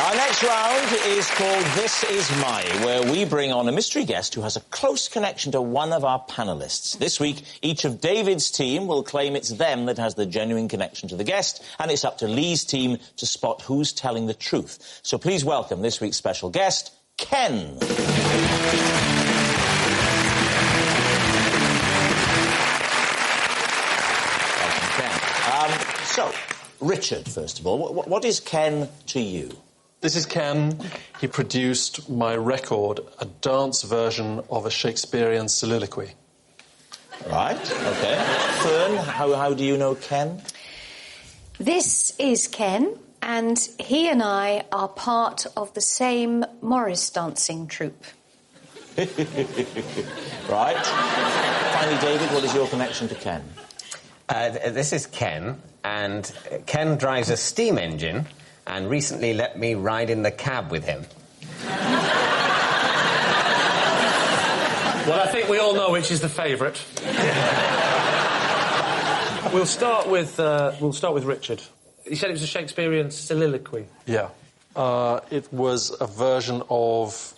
Our next round is called This Is My, where we bring on a mystery guest who has a close connection to one of our panellists. This week, each of David's team will claim it's them that has the genuine connection to the guest, and it's up to Lee's team to spot who's telling the truth. So please welcome this week's special guest, Ken. Welcome, Ken. So, Richard, first of all, what is Ken to you? This is Ken. He produced my record, a dance version of a Shakespearean soliloquy. Right, OK. Fern, how do you know Ken? This is Ken, and he and I are part of the same Morris dancing troupe. Right. Finally, David, what is your connection to Ken? This is Ken, and Ken drives a steam engine and recently let me ride in the cab with him. Well, I think we all know which is the favourite. We'll start with Richard. You said it was a Shakespearean soliloquy. Yeah. It was a version of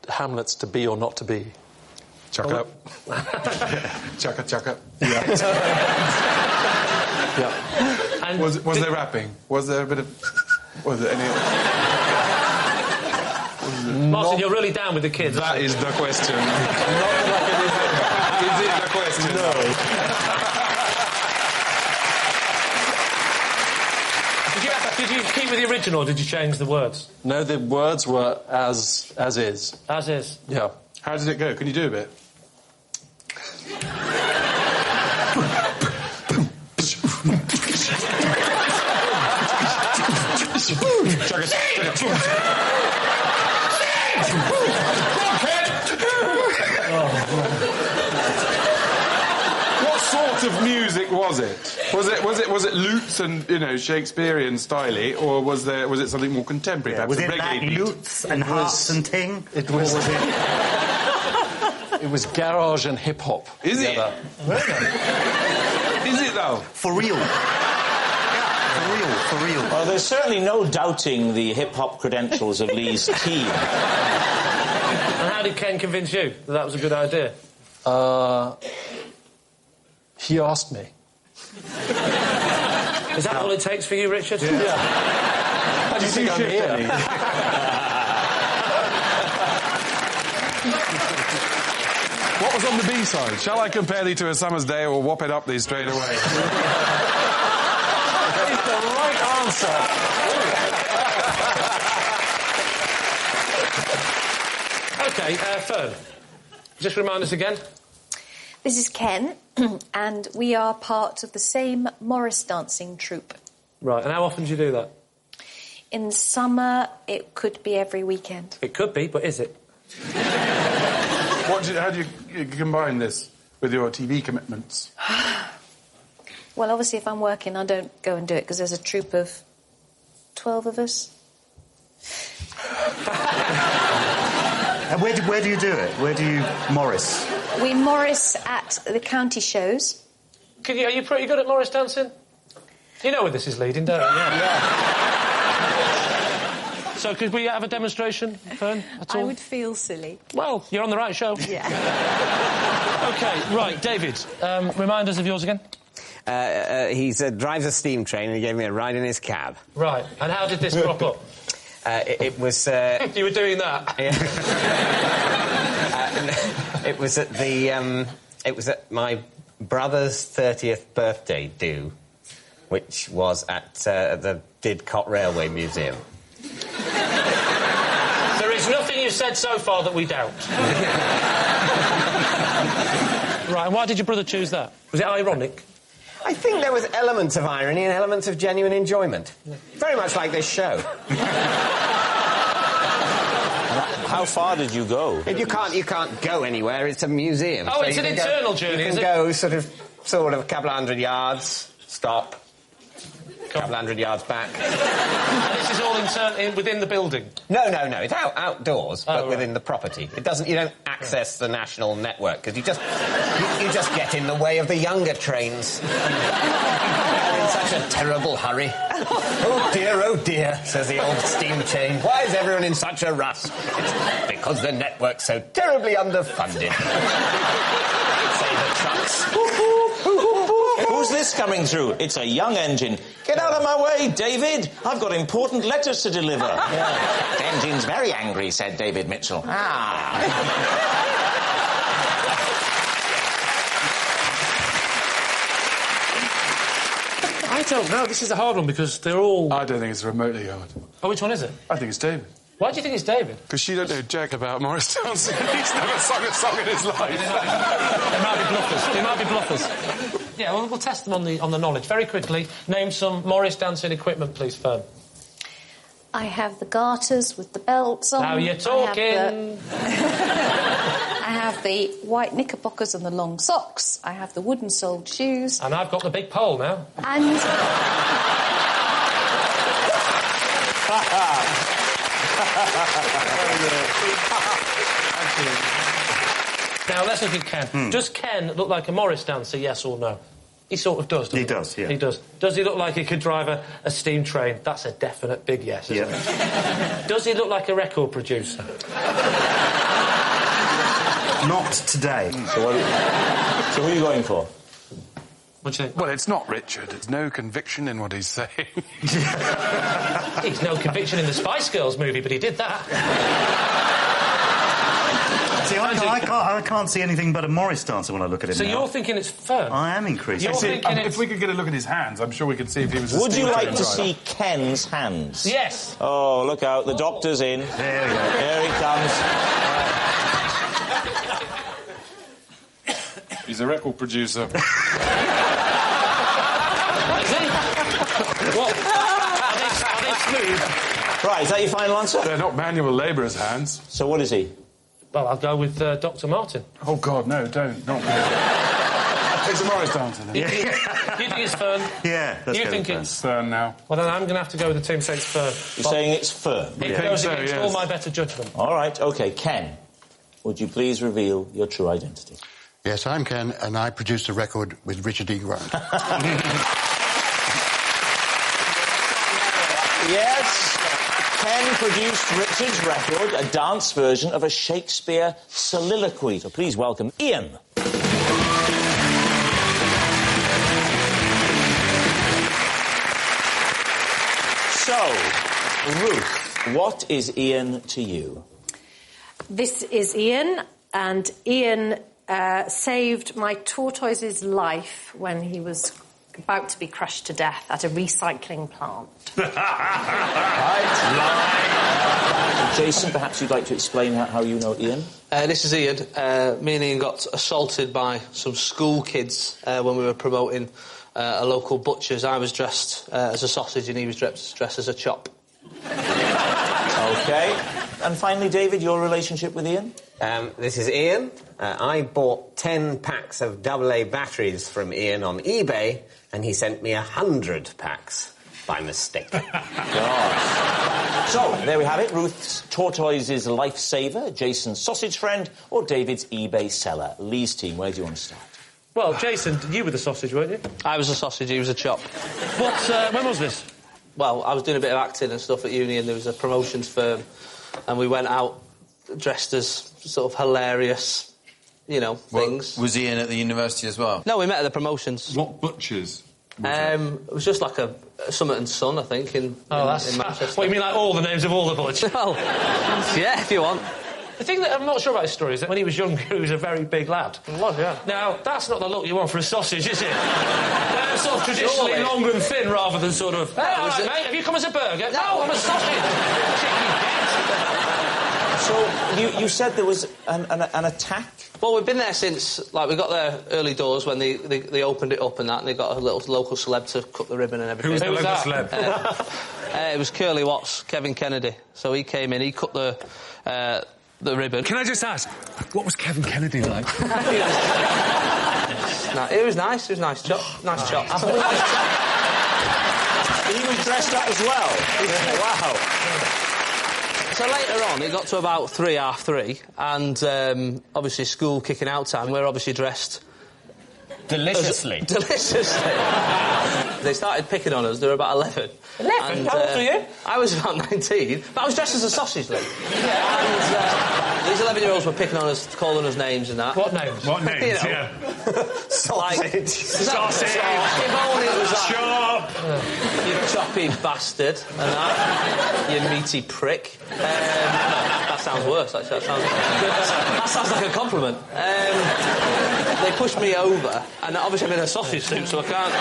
Hamlet's To Be or Not to Be. Chuck up. Chuck up. Yeah. Yeah. And Was there rapping? Was there a bit of... Was there any... Martin, you're really down with the kids. That is the question. Not like it is it the question? No. Did you keep with the original, or did you change the words? No, the words were as is. As is. Yeah. How did it go? Can you do a bit? What sort of music was it? Was it lutes and Shakespearean styly, or was it something more contemporary? Yeah, was it reggae like beat? lutes and harps and ting? It was. It was garage and hip hop. Is it? Is it though? For real. For real. Well, there's certainly no doubting the hip-hop credentials of Lee's team. And how did Ken convince you that was a good idea? He asked me. Is that all it takes for you, Richard? Yeah. How do you think I'm here? What was on the B-side? Shall I compare thee to a summer's day or whop it up thee straight away? It's the right answer. OK, Fern, just remind us again. This is Ken, and we are part of the same Morris dancing troupe. Right, and how often do you do that? In summer, it could be every weekend. It could be, but is it? How do you combine this with your TV commitments? Well, obviously, if I'm working, I don't go and do it, because there's a troupe of 12 of us. And where do you do it? Where do you Morris? We Morris at the county shows. Are you pretty good at Morris dancing? You know where this is leading, don't you? Yeah. So could we have a demonstration, Fern, at all? I would feel silly. Well, you're on the right show. Yeah. OK, right, David, remind us of yours again. He drives a steam train and he gave me a ride in his cab. Right, and how did this crop up? It was... You were doing that? It was at it was at my brother's 30th birthday do, which was at the Didcot Railway Museum. There is nothing you've said so far that we doubt. Right, and why did your brother choose that? Was it ironic? I think there was elements of irony and elements of genuine enjoyment. Very much like this show. How far did you go? You can't go anywhere. It's a museum. Oh, so it's an internal journey, is it? You can go sort of a couple of 100 yards, stop, a couple of 100 yards back. And this is all within the building? No. It's outdoors, but right. within the property. You don't access the national network because you just get in the way of the younger trains. such a terrible hurry? Oh dear, says the old steam chain. Why is everyone in such a rush? It's because the network's so terribly underfunded. Say the trucks. Who's this coming through? It's a young engine. Get out of my way, David. I've got important letters to deliver. That engine's very angry, said David Mitchell. I don't know. This is a hard one because they're all... I don't think it's remotely hard. Oh, which one is it? I think it's David. Why do you think it's David? Because you don't know jack about Morris dancing. He's never sung a song in his life. They might be bluffers. They might be bluffers. Yeah, well, we'll test them on the knowledge. Very quickly, name some Morris dancing equipment, please, Fern. I have the garters with the belts on. Now you're talking. I have the white knickerbockers and the long socks. I have the wooden-soled shoes. And I've got the big pole now. And... Now, let's look at Ken. Does Ken look like a Morris dancer, yes or no? He sort of does, doesn't he? He does, yeah. He does. Does he look like he could drive a steam train? That's a definite big yes, isn't it? Does he look like a record producer? Not today. So what are you going for? What do you think? Well, it's not Richard. There's no conviction in what he's saying. He's no conviction in the Spice Girls movie, but he did that. See, I can't see anything but a Morris dancer when I look at him So now. you're thinking it's Fern? I am increasing. If we could get a look at his hands, I'm sure we could see if he was a Would you steam like train to driver. see Ken's hands? Yes. Oh, look out. The doctor's in. There we go. There he comes. He's a record producer. Is he? What? Are they smooth? Right, is that your final answer? They're not manual labourers' hands. So what is he? Well, I'll go with Dr. Martin. Oh, God, no, don't. Not me. It's a Morris dancer, then. You think it's Fern? Yeah, let's You go think with it's... Fern now. Well, then I'm going to have to go with the team saying it's Fern. You're saying it's Fern? It Yeah. goes So, against yes. all my better judgment. All right, OK. Ken, would you please reveal your true identity? Yes, I'm Ken, and I produced a record with Richard E. Grant. Yes, Ken produced Richard's record, a dance version of a Shakespeare soliloquy. So please welcome Ian. So, Ruth, what is Ian to you? This is Ian, and Ian saved my tortoise's life when he was about to be crushed to death at a recycling plant. Jason, perhaps you'd like to explain how you know Ian? This is Ian. Me and Ian got assaulted by some school kids when we were promoting a local butcher's. I was dressed as a sausage and he was dressed as a chop. OK. And finally, David, your relationship with Ian? This is Ian. I bought 10 packs of AA batteries from Ian on eBay, and he sent me 100 packs by mistake. Gosh. So, there we have it. Ruth's tortoise's lifesaver, Jason's sausage friend, or David's eBay seller. Lee's team, where do you want to start? Well, Jason, you were the sausage, weren't you? I was a sausage, he was a chop. When was this? Well, I was doing a bit of acting and stuff at uni, and there was a promotions firm, and we went out dressed as sort of hilarious, things. Was Ian at the university as well? No, we met at the promotions. What butchers? It was just like a Summit and Son, I think, in Manchester. What, you mean like all the names of all the butchers? Well, yeah, if you want. The thing that I'm not sure about his story is that when he was younger, he was a very big lad. He was, yeah. Now, that's not the look you want for a sausage, is it? Sort of traditionally long and thin rather than sort of... Hey, all right, mate, have you come as a burger? No, I'm a sausage. So, you said there was an attack? Well, we've been there since, we got there early doors when they opened it up and that, and they got a little local celeb to cut the ribbon and everything. Who was the local celeb? It was Curly Watts, Kevin Kennedy. So he came in, he cut the ribbon. Can I just ask, what was Kevin Kennedy like? It was nice. It was nice chop. Nice chop. He was dressed up as well. Wow. So later on, it got to about 3:30, and obviously school kicking out time. We're obviously dressed Deliciously. deliciously. They started picking on us. They were about 11. 11? And, How old were you? I was about 19, but I was dressed as a sausage, Lee. And these 11-year-olds were picking on us, calling us names and that. What names? What names? You know, Yeah. Sausage. Sausage. If only it was that. Chop. You choppy bastard and that. You meaty prick. No, that sounds worse, actually. That sounds like a compliment. They pushed me over, and obviously I'm in a sausage suit, so I can't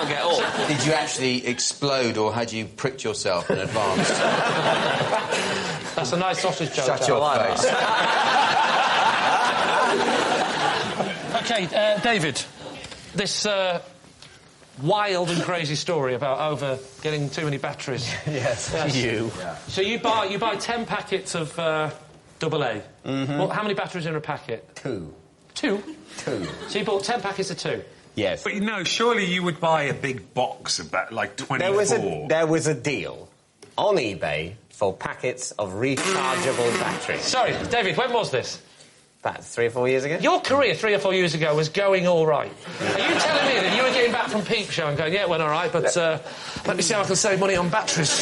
get up. Did you actually explode, or had you pricked yourself in advance? That's a nice sausage joke. Shut your face. OK, David, this wild and crazy story about getting too many batteries. Yes. You. Yeah. So you buy 10 packets of AA. Mm-hmm. Well, how many batteries in a packet? 2. 2? 2. So you bought 10 packets of 2? Yes. But, surely you would buy a big box of like 24. There was a deal on eBay for packets of rechargeable batteries. Sorry, David, when was this? About 3 or 4 years ago. Your career 3 or 4 years ago was going all right. Are you telling me that you were getting back from Peep Show and going, yeah, it went all right, but let me see how I can save money on batteries?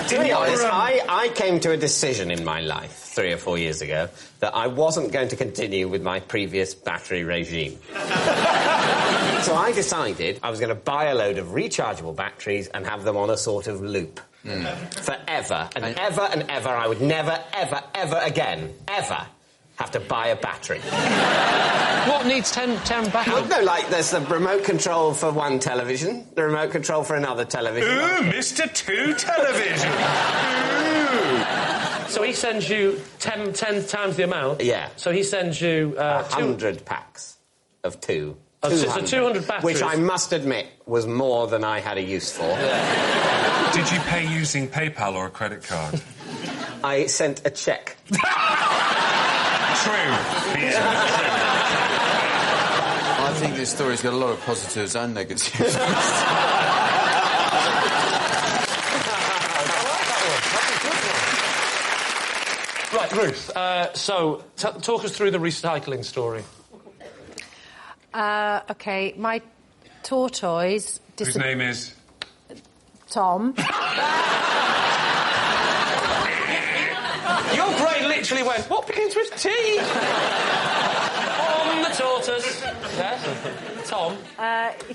To be honest, I came to a decision in my life 3 or 4 years ago that I wasn't going to continue with my previous battery regime. So I decided I was going to buy a load of rechargeable batteries and have them on a sort of loop. Forever and ever and ever. I would never, ever, ever again, ever have to buy a battery. What needs 10 batteries? Oh, no, like there's the remote control for one television, the remote control for another television. Ooh, Mr. 2 television. Ooh. So he sends you 10 times the amount? Yeah. So he sends you... 100 packs of 2. So 200 batteries. Which I must admit was more than I had a use for. Yeah. Did you pay using PayPal or a credit card? I sent a cheque. True. I think this story's got a lot of positives and negatives. Right, Ruth, so talk us through the recycling story. OK, my tortoise... Whose name is? Tom. Your brain literally went, what begins with T? On the tortoise. Yes, Tom.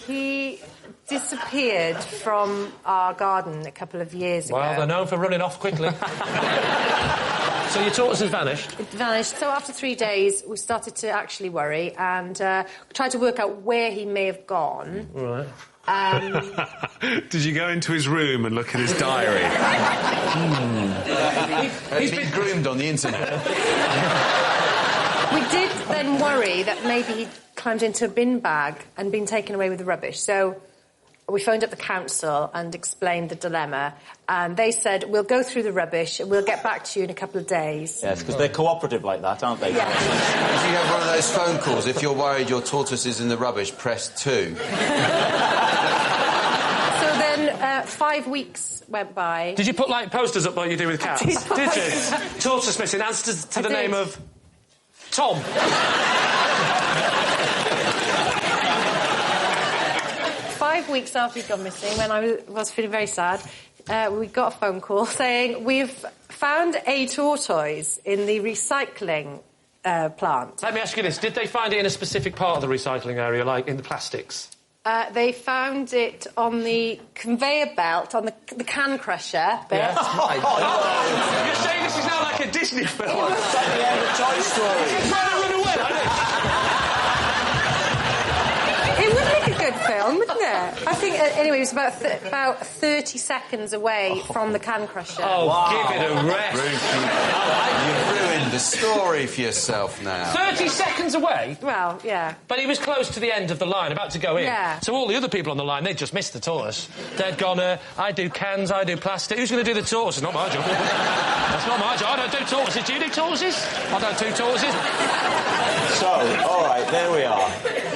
He disappeared from our garden a couple of years ago. Well, they're known for running off quickly. So your tortoise has vanished? It vanished. So after 3 days, we started to actually worry and tried to work out where he may have gone. Right. Did you go into his room and look at his diary? He's been groomed on the internet. We did then worry that maybe he'd climbed into a bin bag and been taken away with the rubbish. So we phoned up the council and explained the dilemma, and they said, we'll go through the rubbish and we'll get back to you in a couple of days. Yes, because they're cooperative like that, aren't they? Yeah. If you have one of those phone calls, if you're worried your tortoise is in the rubbish, press 2. So then 5 weeks went by. Did you put, like, posters up like you do with cats? Did you? Tortoise missing, answers to the name of... Tom. 5 weeks after he'd gone missing, when I was feeling very sad, we got a phone call saying, we've found a tortoise in the recycling plant. Let me ask you this. Did they find it in a specific part of the recycling area, like in the plastics? They found it on the conveyor belt, on the can crusher bit. Yeah. You're saying this is now like a Disney film? It's like the end of Toy Story. It's trying to run away, It would make a good film, wouldn't it? I think, anyway, it was about 30 seconds away from the can crusher. Oh, wow. Give it a rest. You've ruined the story for yourself now. 30 seconds away? Well, yeah. But he was close to the end of the line, about to go in. Yeah. So all the other people on the line, they'd just missed the tortoise. They'd gone, I do cans, I do plastic. Who's going to do the tortoise? It's not my job. That's not my job. I don't do tortoises. Do you do tortoises? I don't do tortoises. So, all right, there we are.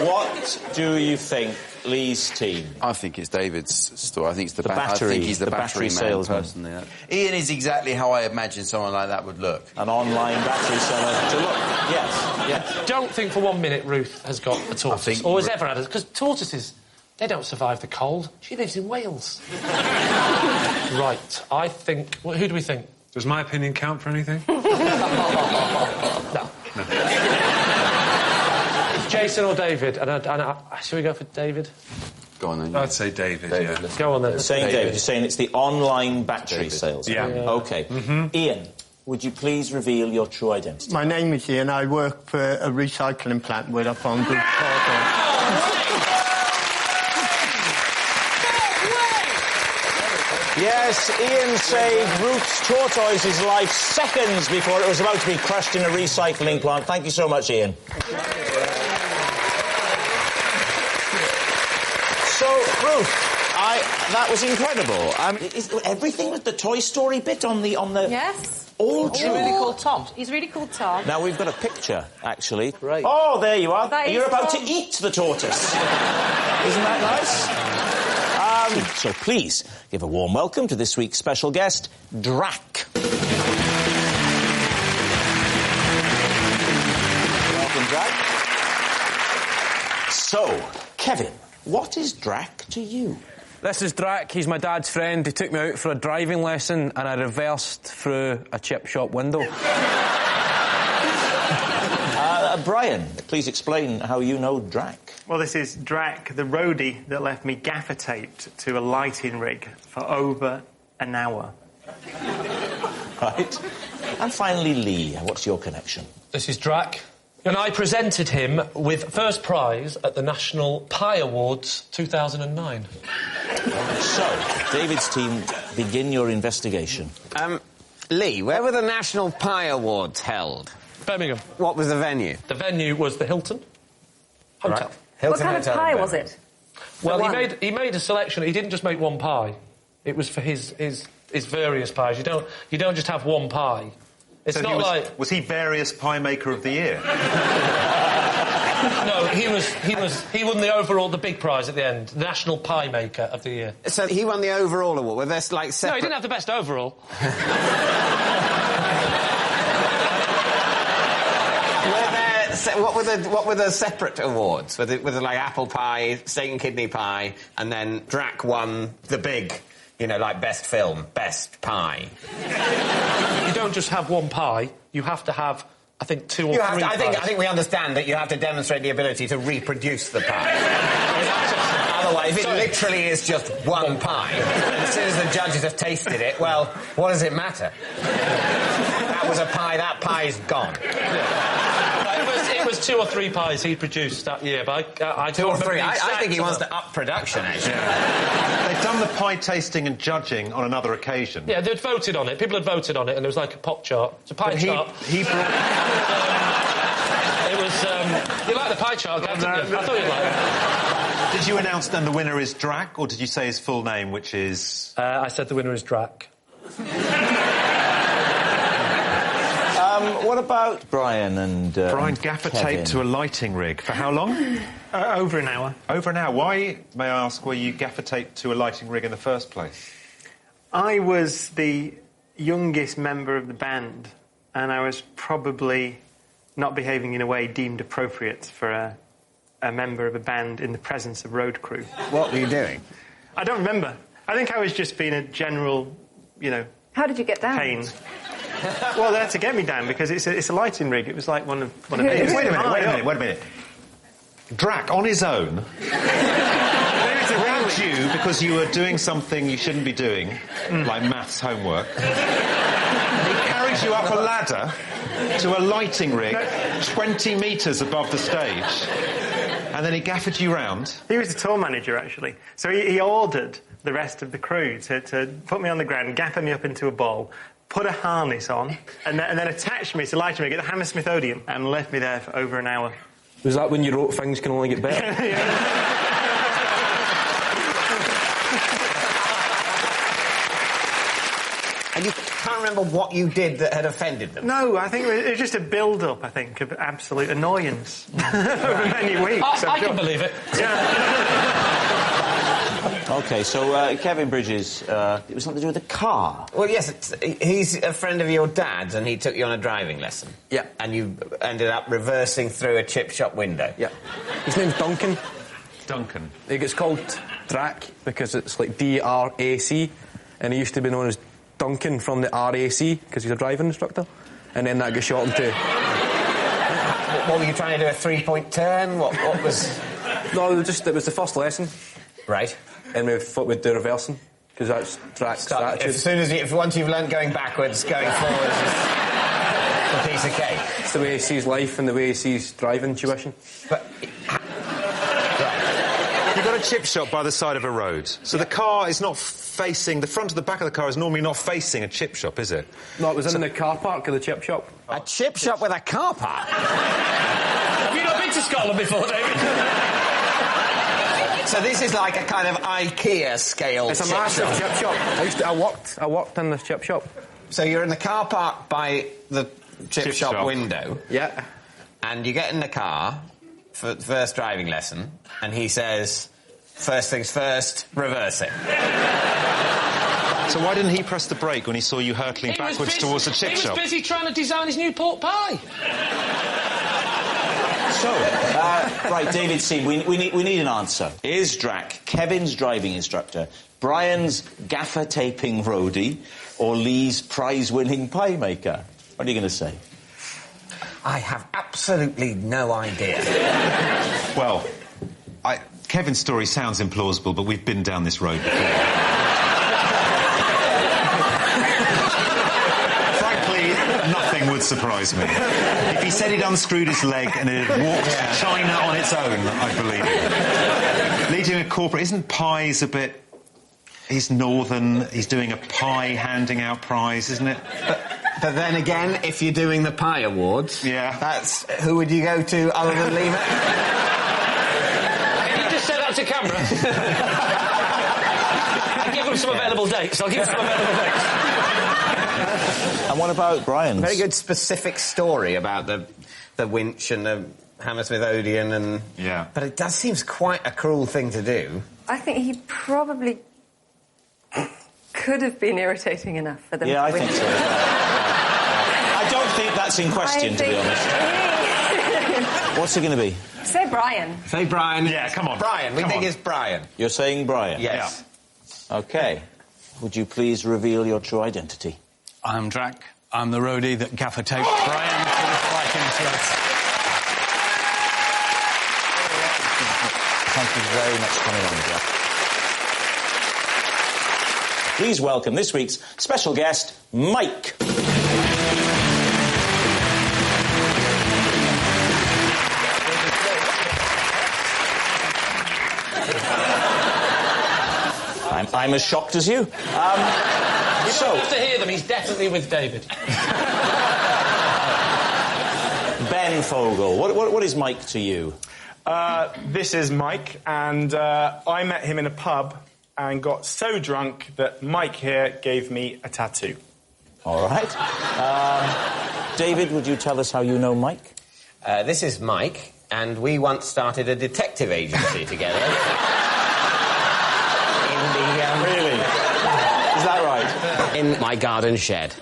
What do you think, Lee's team? I think it's David's store. I think it's the battery. I think he's the battery man, salesman. personally. Ian is exactly how I imagine someone like that would look. An online battery seller to look. Yes. Don't think for 1 minute Ruth has got a tortoise. Or has ever had it. Because tortoises, they don't survive the cold. She lives in Wales. Right, I think... Who do we think? Does my opinion count for anything? No. It's Jason or David? Shall we go for David? Go on then. I'd say David, yeah. Let's go on then. Saying David. You're saying it's the online battery sales. Yeah. OK. Ian, would you please reveal your true identity? My name is Ian. I work for a recycling plant with up on Good Park. Yes, Ian saved Ruth's tortoise's life seconds before it was about to be crushed in a recycling plant. Thank you so much, Ian. So, Ruth, that was incredible. Everything with the Toy Story bit on the... Yes. All true. He's really called Tom. He's really called Tom. Now, we've got a picture, actually. Right. Oh, there you are. That You're is about Tom. to eat the tortoise. Isn't that nice? So please give a warm welcome to this week's special guest, Drac. Welcome, Drac. So, Kevin, what is Drac to you? This is Drac. He's my dad's friend. He took me out for a driving lesson and I reversed through a chip shop window. Brian, please explain how you know Drac. Well, this is Drac, the roadie that left me gaffer taped to a lighting rig for over an hour. Right. And finally, Lee, what's your connection? This is Drac. And I presented him with first prize at the National Pie Awards 2009. So, David's team, begin your investigation. Lee, where were the National Pie Awards held? Birmingham. What was the venue? The venue was the Hilton Hotel. Right. Hilton What kind Hotel of pie was it? Well, he made a selection. He didn't just make one pie. It was for his various pies. You don't just have one pie. It's so not like... Was he various pie maker of the year? No, he won the big prize at the end, National Pie Maker of the Year. So he won the overall award. Were there like separate... No, he didn't have the best overall. What were the separate awards? Were there like apple pie, steak and kidney pie, and then Drac won the big, like best film, best pie? You don't just have one pie. You have to have, I think, two or three pies. I think we understand that you have to demonstrate the ability to reproduce the pie. Otherwise, it literally is just one pie. And as soon as the judges have tasted it, well, what does it matter? That was a pie. That pie's gone. It was two or three pies he produced that year, but I two or three. I think he wants to up production, actually. Yeah. They've done the pie tasting and judging on another occasion. Yeah, they'd voted on it. People had voted on it, and there was like a pop chart. It's a pie chart. He brought... It was... you like the pie chart, didn't you? I thought you'd like it. Did you announce then the winner is Drac, or did you say his full name, which is... I said the winner is Drac. What about Brian and Brian gaffer taped to a lighting rig. For how long? Over an hour. Over an hour. Why, may I ask, were you gaffer taped to a lighting rig in the first place? I was the youngest member of the band, and I was probably not behaving in a way deemed appropriate for a member of a band in the presence of road crew. What were you doing? I don't remember. I think I was just being a general, How did you get down? pain. Well, they had to get me down because it's a lighting rig. It was like one of Wait a minute. Drac, on his own, grabbed you because you were doing something you shouldn't be doing, like maths homework. He carried you up a ladder to a lighting rig 20 metres above the stage, and then he gaffered you round. He was the tour manager, actually. So he ordered the rest of the crew to put me on the ground, gaffer me up into a ball, put a harness on, and then attach me to lighting rig at the Hammersmith Odeon, and left me there for over an hour. Was that when you wrote Things Can Only Get Better? And you can't remember what you did that had offended them? No, I think it was just a build-up, I think, of absolute annoyance over many weeks. I can believe it. Yeah. OK, so Kevin Bridges, it was something to do with a car. Well, yes, he's a friend of your dad's and he took you on a driving lesson. Yeah. And you ended up reversing through a chip shop window. Yeah. His name's Duncan. Duncan. It gets called Drac because it's like D-R-A-C, and he used to be known as Duncan from the RAC because he's a driving instructor, and then that got shortened to... What were you trying to do, a three-point turn? What was... No, it was the first lesson. Right. And we thought we'd do reversing, because that's Drac's attitude. Once you've learned going backwards, going forwards is a piece of cake. It's the way he sees life and the way he sees driving tuition. But... You've got a chip shop by the side of a road, so the car is not facing... The front of the back of the car is normally not facing a chip shop, is it? No, it was in the car park of the chip shop. A chip shop with a car park? Have you not been to Scotland before, David? So this is like a kind of IKEA scale. It's a massive chip shop. I worked in this chip shop. So you're in the car park by the chip shop window. Yeah. And you get in the car for the first driving lesson, and he says, first things first, reversing. So why didn't he press the brake when he saw you hurtling backwards towards the chip shop? He was busy trying to design his new pork pie. So, right, David's team, we need an answer. Is Drac Kevin's driving instructor, Brian's gaffer-taping roadie, or Lee's prize-winning pie maker? What are you going to say? I have absolutely no idea. Well, Kevin's story sounds implausible, but we've been down this road before. Frankly, nothing would surprise me. If he said he'd unscrewed his leg and it had walked China on its own, I'd believe it. Leading a corporate... Isn't pies a bit... He's northern, he's doing a pie handing out prize, isn't it? But then again, if you're doing the Pie Awards... Yeah. That's... Who would you go to other than Lee? Can you just say that to camera? I'll give him some available dates. And what about Brian's? Very good specific story about the winch and the Hammersmith Odeon and... Yeah. But it does seem quite a cruel thing to do. I think he probably could have been irritating enough for them. Yeah, I think so. I don't think that's in question, to be honest. What's it going to be? Say Brian. Say Brian. Yeah, come on. Brian. We think it's Brian. You're saying Brian? Yes. Yeah. OK. Would you please reveal your true identity? I'm Drac. I'm the roadie that gaffer taped Brian to the Viking sleds. Thank you very much for coming on, Jack. Please welcome this week's special guest, Mike. I'm as shocked as you. You don't have to hear them, he's definitely with David. Ben Fogle, what is Mike to you? This is Mike, and I met him in a pub and got so drunk that Mike here gave me a tattoo. All right. David, would you tell us how you know Mike? This is Mike, and we once started a detective agency together. Really? Is that right? In my garden shed.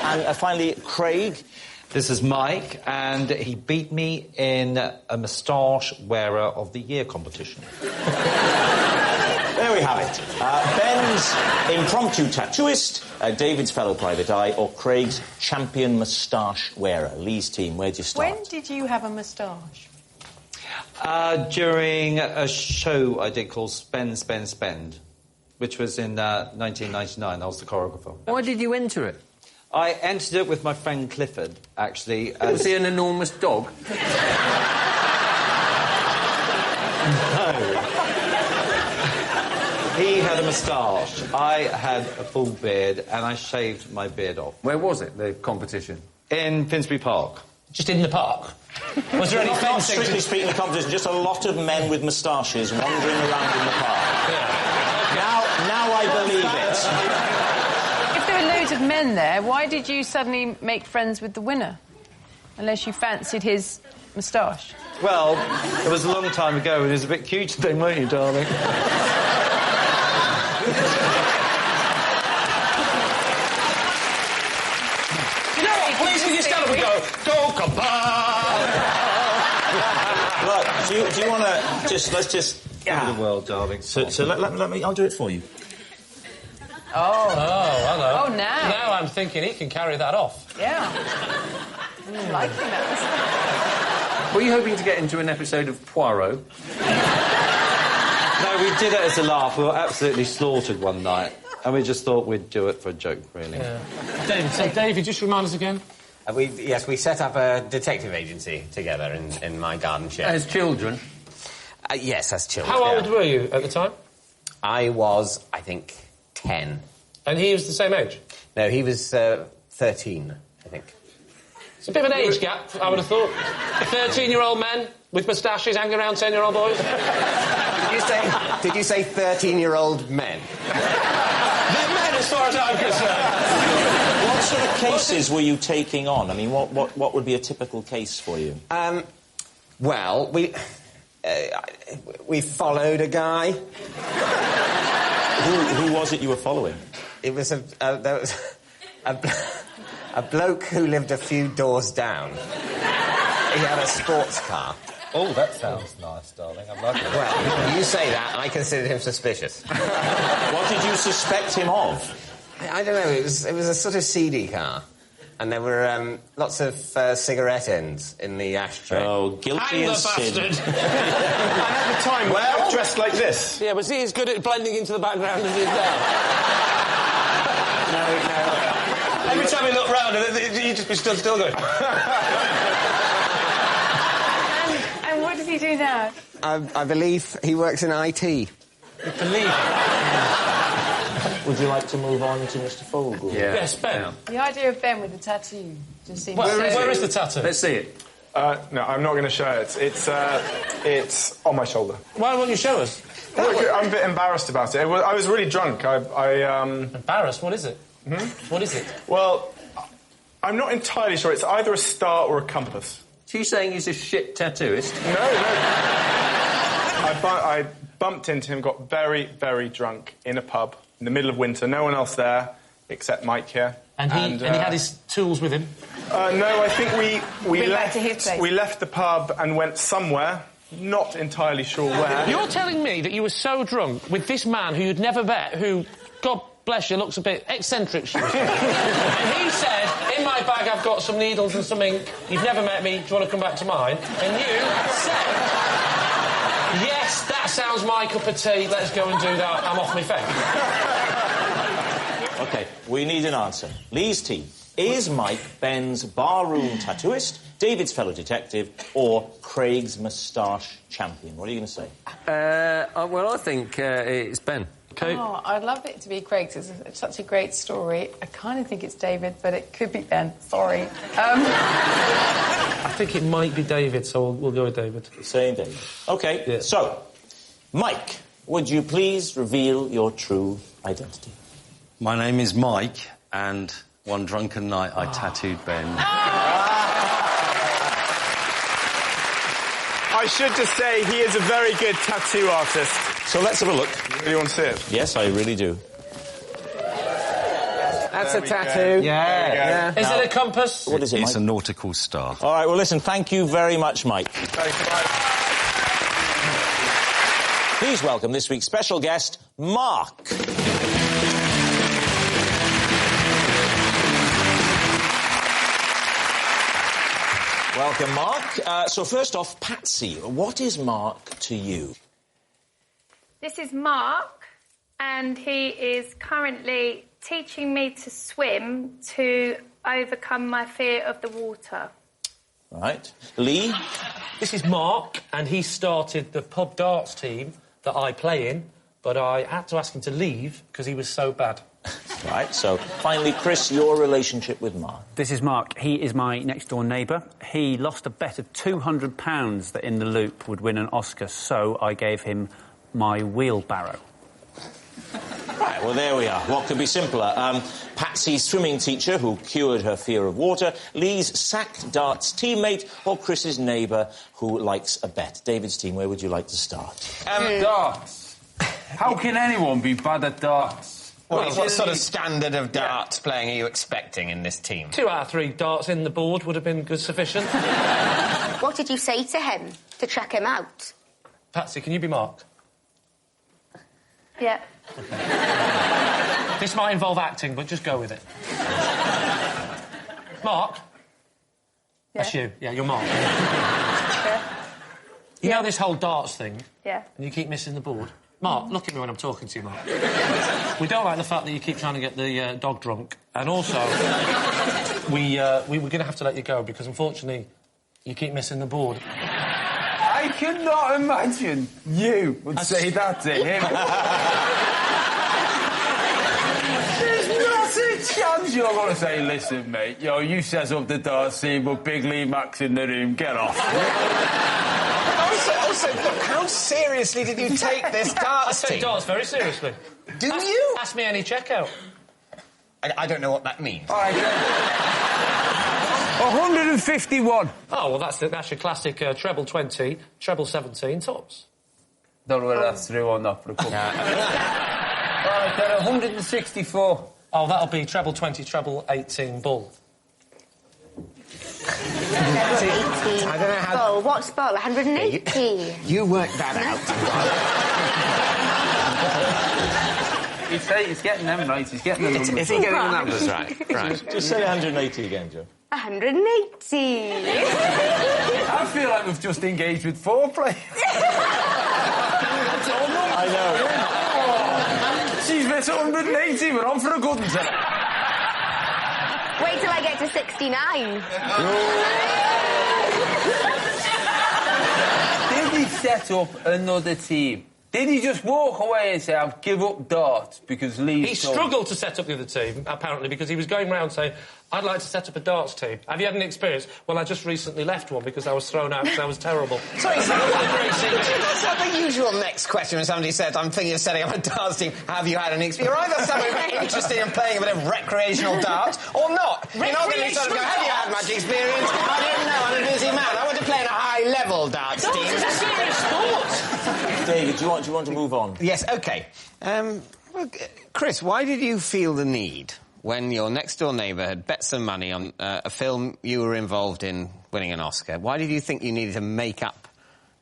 And finally, Craig. This is Mike, and he beat me in a moustache wearer of the year competition. There we have it. Ben's impromptu tattooist, David's fellow private eye, or Craig's champion moustache wearer. Lee's team, where'd you start? When did you have a moustache? During a show I did called Spend, Spend, Spend, which was in 1999. I was the choreographer. Why did you enter it? I entered it with my friend Clifford, actually. Was he an enormous dog? No. He had a moustache. I had a full beard, and I shaved my beard off. Where was it, the competition? In Finsbury Park. Just in the park? Was there any Not fencing? strictly speaking, the competition, just a lot of men with moustaches wandering around in the park. Yeah. Now I believe it. Ben there, why did you suddenly make friends with the winner? Unless you fancied his moustache. Well, it was a long time ago and it was a bit cute then, weren't you, darling? You know what? Please, can you stand up and go kabah! Look, do you want to let's just... Yeah. The world, darling. So let me... I'll do it for you. Oh. Hello. Oh, now. Now I'm thinking he can carry that off. Yeah. I'm liking that. Were you hoping to get into an episode of Poirot? No, we did it as a laugh. We were absolutely slaughtered one night. And we just thought we'd do it for a joke, really. Yeah. David, just remind us again. Yes, we set up a detective agency together in my garden shed. As children? Yes, as children. How old were you at the time? I was, I think, 10. And he was the same age? No, he was 13, I think. It's a bit of an age gap, I would have thought. 13-year-old men with moustaches hanging around 10-year-old boys. Did you say 13-year-old men? They're men, as far as I'm concerned. What sort of cases were you taking on? I mean, what would be a typical case for you? Well, we followed a guy. Who was it you were following? It was a bloke who lived a few doors down. He had a sports car. Oh, that sounds nice, darling. I'm liking it. Well, you say that, I considered him suspicious. What did you suspect him of? I don't know, it was a sort of seedy car. And there were lots of cigarette ends in the ashtray. Oh, guilty as sin. And at the time, I was dressed like this. Yeah, was he as good at blending into the background as he is now? No. Every time he looked round, he'd just be stood still going... And what does he do now? I believe he works in IT. You believe? Would you like to move on to Mr. Fogel? Yeah. Yes, Ben. The idea of Ben with the tattoo just seems Where is the tattoo? Let's see it. No, I'm not going to show it. It's on my shoulder. Why won't you show us? Look, I'm a bit embarrassed about it. I was really drunk. Embarrassed? What is it? What is it? Well, I'm not entirely sure. It's either a star or a compass. So you saying he's a shit tattooist? No. I bumped into him, got very, very drunk in a pub in the middle of winter. No one else there except Mike here. And he had his tools with him? No, I think we back to his place. we left the pub and went somewhere. Not entirely sure where. You're telling me that you were so drunk with this man who you'd never met, who, God bless you, looks a bit eccentric. And he said, in my bag I've got some needles and some ink. You've never met me, do you want to come back to mine? And you said, yes, that sounds my cup of tea, let's go and do that, I'm off my face. OK, we need an answer. Lee's team. Is Mike Ben's barroom tattooist, David's fellow detective, or Craig's moustache champion? What are you going to say? Well, I think it's Ben. Okay. Oh, I'd love it to be Craig's. It's such a great story. I kind of think it's David, but it could be Ben. Sorry. I think it might be David, so we'll go with David. Saying David. OK, yeah. So, Mike, would you please reveal your true identity? My name is Mike, and one drunken night I tattooed Ben. I should just say he is a very good tattoo artist. So let's have a look. You really want to see it? Yes, I really do. That's a tattoo. Yeah. Is it a compass? What is it, Mike? It's a nautical star. All right, well, listen, thank you very much, Mike. Thank you, Mike. Please welcome this week's special guest, Mark. Welcome, Mark. So first off, Patsy, what is Mark to you? This is Mark, and he is currently teaching me to swim to overcome my fear of the water. Right. Lee? This is Mark, and he started the pub darts team that I play in, but I had to ask him to leave because he was so bad. Right, so finally, Chris, your relationship with Mark. This is Mark. He is my next-door neighbour. He lost a bet of £200 that In the Loop would win an Oscar, so I gave him my wheelbarrow. Right, well, there we are. What could be simpler? Patsy's swimming teacher, who cured her fear of water, Lee's sacked darts teammate, or Chris's neighbour, who likes a bet? David's team, where would you like to start? Darts. How can anyone be bad at darts? What sort of standard of darts playing are you expecting in this team? 2 out of 3 darts in the board would have been good sufficient. What did you say to him to check him out? Patsy, can you be Mark? Yeah. This might involve acting, but just go with it. Mark? Yeah. That's you. Yeah, you're Mark. Yeah. You know this whole darts thing? Yeah. And you keep missing the board? Mark, look at me when I'm talking to you, Mark. We don't like the fact that you keep trying to get the dog drunk. And also, we were going to have to let you go because, unfortunately, you keep missing the board. I cannot imagine you would say that to him. There's not a chance you're going to say, listen, mate, you set up the darts scene, but Big Lee Mack's in the room, get off. Also, how seriously did you take this darts I take team? darts very seriously. Do you? Ask me any checkout. I don't know what that means. All right, 151. Oh, well, that's your classic treble 20, treble 17 tops. Don't know whether that's true or not, but a couple. All right, then 164. Oh, that'll be treble 20, treble 18 bull. I don't know how... Bull, what's bull? 180. You worked that out. He's getting them right. He's getting them. Is he getting the numbers right? Right. Just say 180 again, Joe. 180. I feel like we've just engaged with foreplay. I know. She's missed 180. We're on for a good one tonight. Wait till I get to 69. Did he set up another team? Did he just walk away and say, I'll give up darts because Lee... He struggled to set up the other team, apparently, because he was going round saying, I'd like to set up a darts team. Have you had any experience? Well, I just recently left one because I was thrown out because I was terrible. Sorry, that's not the usual next question when somebody says, I'm thinking of setting up a darts team. Have you had any experience? You're either somebody interested in playing a bit of recreational darts or not. You're not going to be sort of go, have you had much experience? I don't know, I'm a busy man. I want to play in a high-level darts team. It's a serious sport. David, do you want to move on? Yes, OK. Chris, why did you feel the need, when your next-door neighbour had bet some money on a film you were involved in winning an Oscar, why did you think you needed to make up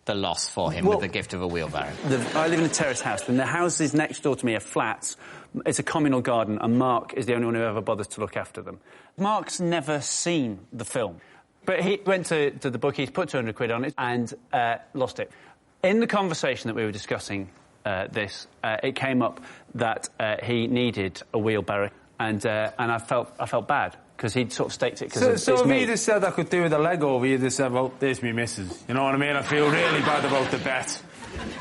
the loss for him with the gift of a wheelbarrow? I live in a terrace house, and the houses next door to me are flats. It's a communal garden, and Mark is the only one who ever bothers to look after them. Mark's never seen the film, but he went to the bookies, put 200 quid on it, and lost it. In the conversation that we were discussing it came up that he needed a wheelbarrow, and I felt bad because he'd sort of staked it. So if you just said I could do with a leg over, you just said, well, there's me missus. You know what I mean? I feel really bad about the bet.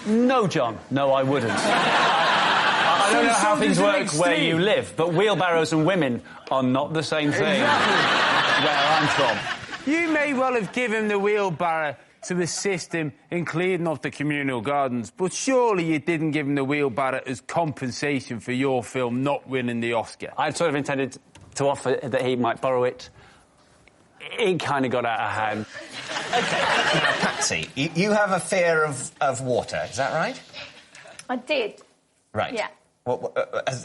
No, John. No, I wouldn't. I don't know how things work where you live, but wheelbarrows and women are not the same thing where I'm from. You may well have given the wheelbarrow to assist him in cleaning up the communal gardens, but surely you didn't give him the wheelbarrow as compensation for your film not winning the Oscar. I'd sort of intended to offer that he might borrow it. It kind of got out of hand. OK, now, Patsy, you have a fear of water, is that right? I did. Right. Yeah.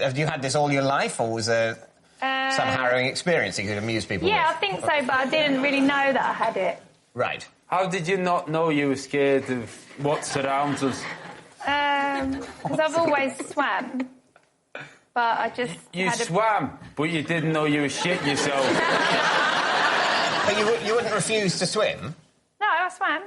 Have you had this all your life, or was there some harrowing experience you could amuse people with? Yeah, I think so, but I didn't really know that I had it. Right. How did you not know you were scared of what surrounds us? Because I've always swam, but I just swam, but you didn't know you were shitting yourself. But you wouldn't refuse to swim? No, I swam.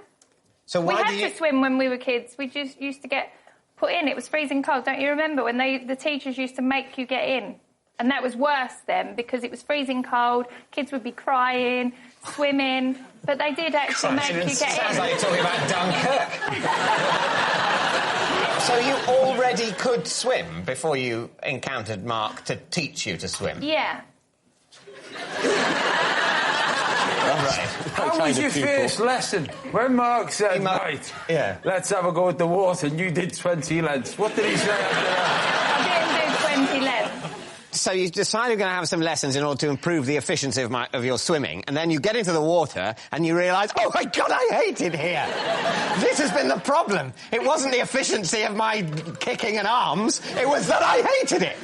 So why we had to swim when we were kids. We just used to get put in. It was freezing cold. Don't you remember when the teachers used to make you get in? And that was worse then because it was freezing cold. Kids would be crying, swimming, but they did actually make you get in. Sounds like you're talking about Dunkirk. So you already could swim before you encountered Mark to teach you to swim? Yeah. Right. How was your first lesson? When Mark said, right, let's have a go at the water, and you did 20 lengths. What did he say after that? I didn't do 20 lengths. So you decide you're going to have some lessons in order to improve the efficiency of your swimming, and then you get into the water and you realise, oh my God, I hate it here. This has been the problem. It wasn't the efficiency of my kicking and arms, it was that I hated it.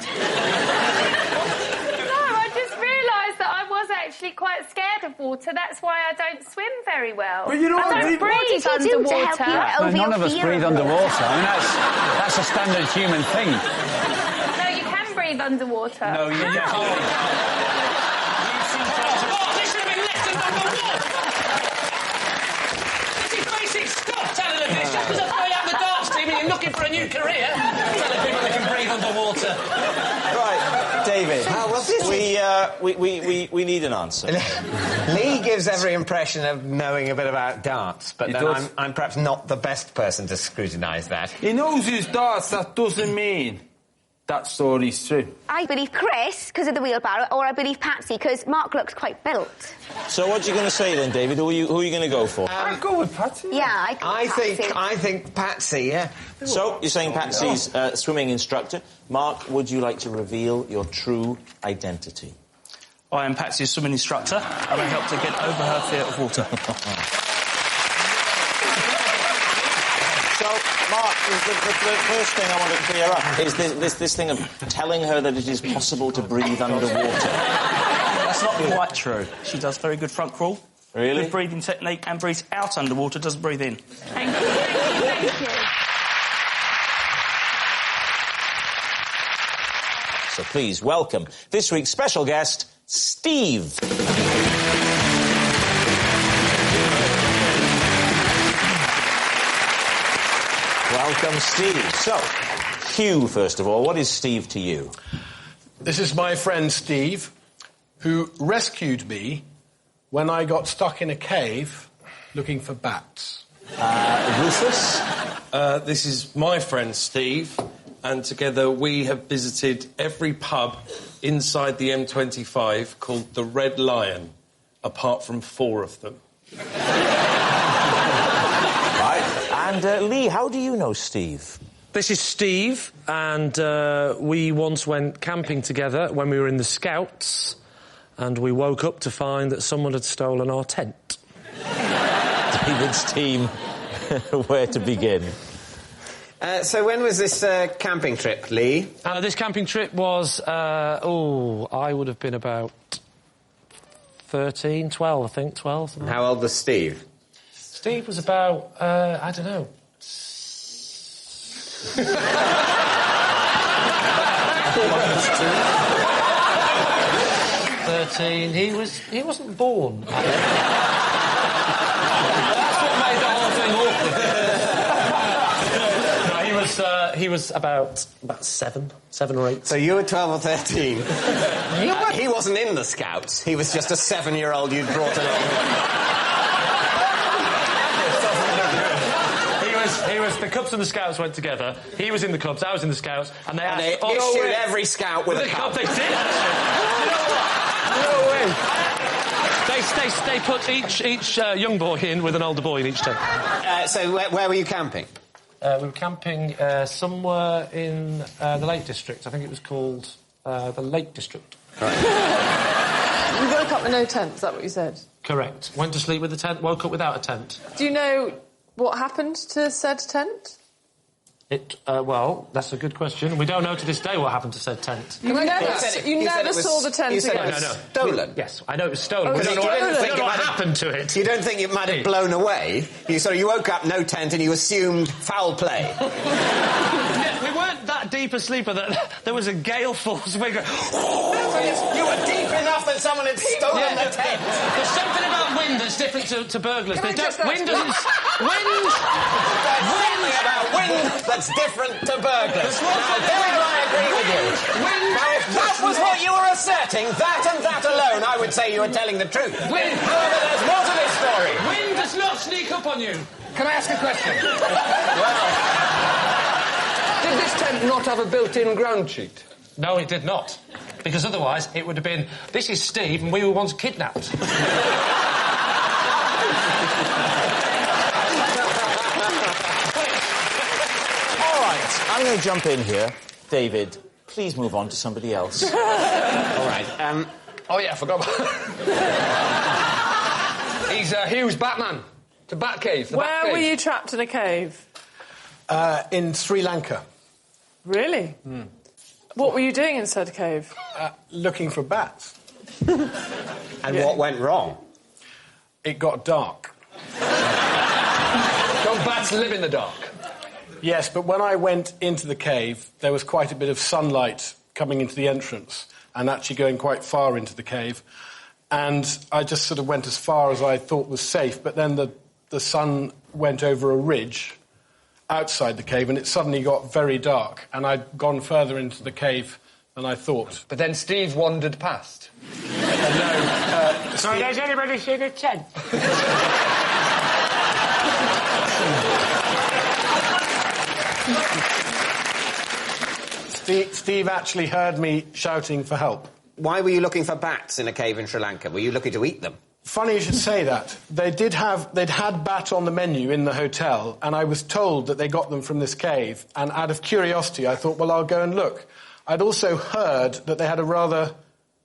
That I was actually quite scared of water. That's why I don't swim very well. But you know I don't breathe underwater. None of us breathe underwater. I mean, that's a standard human thing. No, you can breathe underwater. No, you can't. This should have been lesson number 1. This is basic stuff, telling them this. Just because I throw you out the darts team and you're looking for a new career, telling people they can breathe underwater. Right, David. We need an answer. Lee gives every impression of knowing a bit about darts, but then I'm perhaps not the best person to scrutinise that. He knows his darts, that doesn't mean that story's true. I believe Chris, because of the wheelbarrow, or I believe Patsy, because Mark looks quite built. So what are you going to say then, David? Who are you going to go for? I'll go with Patsy. Yeah, I think Patsy, yeah. So, you're saying Patsy's swimming instructor. Mark, would you like to reveal your true identity? I am Patsy's swimming instructor, and I helped her get over her fear of water. So, Mark, the first thing I want to clear up is this thing of telling her that it is possible to breathe underwater. That's not quite true. She does very good front crawl. Really? Good breathing technique, and breathes out underwater, doesn't breathe in. Thank you, thank you, thank you. So please welcome this week's special guest, Steve. Welcome, Steve. So, Hugh, first of all, what is Steve to you? This is my friend Steve, who rescued me when I got stuck in a cave looking for bats. Rufus? This is my friend Steve, and together we have visited every pub inside the M25 called the Red Lion, apart from 4 of them. Right. And Lee, how do you know Steve? This is Steve, and we once went camping together when we were in the Scouts, and we woke up to find that someone had stolen our tent. David's team, where to begin? So when was this camping trip, Lee? This camping trip was, I would have been about 13, 12, I think, 12. How old was Steve? Steve was about, I don't know. 13. He wasn't born. That's what made the whole thing awkward. No, he was about 7 or 8. So you were 12 or 13. He wasn't in the Scouts. He was just a 7-year-old you'd brought along. He was. The Cubs and the Scouts went together. He was in the Cubs, I was in the Scouts, and they issued every Scout with a cup. They did. No way. They put each young boy in with an older boy in each tent. So where were you camping? We were camping somewhere in the Lake District. I think it was called the Lake District. Right. You woke up with no tent, is that what you said? Correct. Went to sleep with a tent, woke up without a tent. Do you know what happened to said tent? Well, that's a good question. We don't know to this day what happened to said tent. You never saw the tent again? No. Stolen? Yes, I know it was stolen. Oh, We don't know what happened to it. You don't think it might have blown away? You woke up, no tent, and you assumed foul play. Yeah, we weren't that deep a sleeper that there was a gale force wind. You were deep enough that someone had stolen the tent. There's something about wind that's different to burglars. Wind doesn't... Wind about wind that's different to burglars. Now, there I agree with you. Now, if that was what you were asserting, that and that alone, I would say you were telling the truth. However, there's more to this story. Wind does not sneak up on you. Can I ask a question? Well... Did this tent not have a built-in ground sheet? No, it did not. Because otherwise, it would have been, this is Steve and we were once kidnapped. I'm going to jump in here. David, please move on to somebody else. All right. Oh, yeah, I forgot about He's Hugh's Batman. To Batcave. Where were you trapped in a cave? In Sri Lanka. Really? What were you doing inside a cave? Looking for bats. And what went wrong? It got dark. Don't bats live in the dark? Yes, but when I went into the cave, there was quite a bit of sunlight coming into the entrance and actually going quite far into the cave. And I just sort of went as far as I thought was safe, but then the sun went over a ridge outside the cave and it suddenly got very dark and I'd gone further into the cave than I thought. But then Steve wandered past. So has anybody seen a tent? Steve actually heard me shouting for help. Why were you looking for bats in a cave in Sri Lanka? Were you looking to eat them? Funny you should say that. They'd had bat on the menu in the hotel, and I was told that they got them from this cave, and out of curiosity I thought, well, I'll go and look. I'd also heard that they had a rather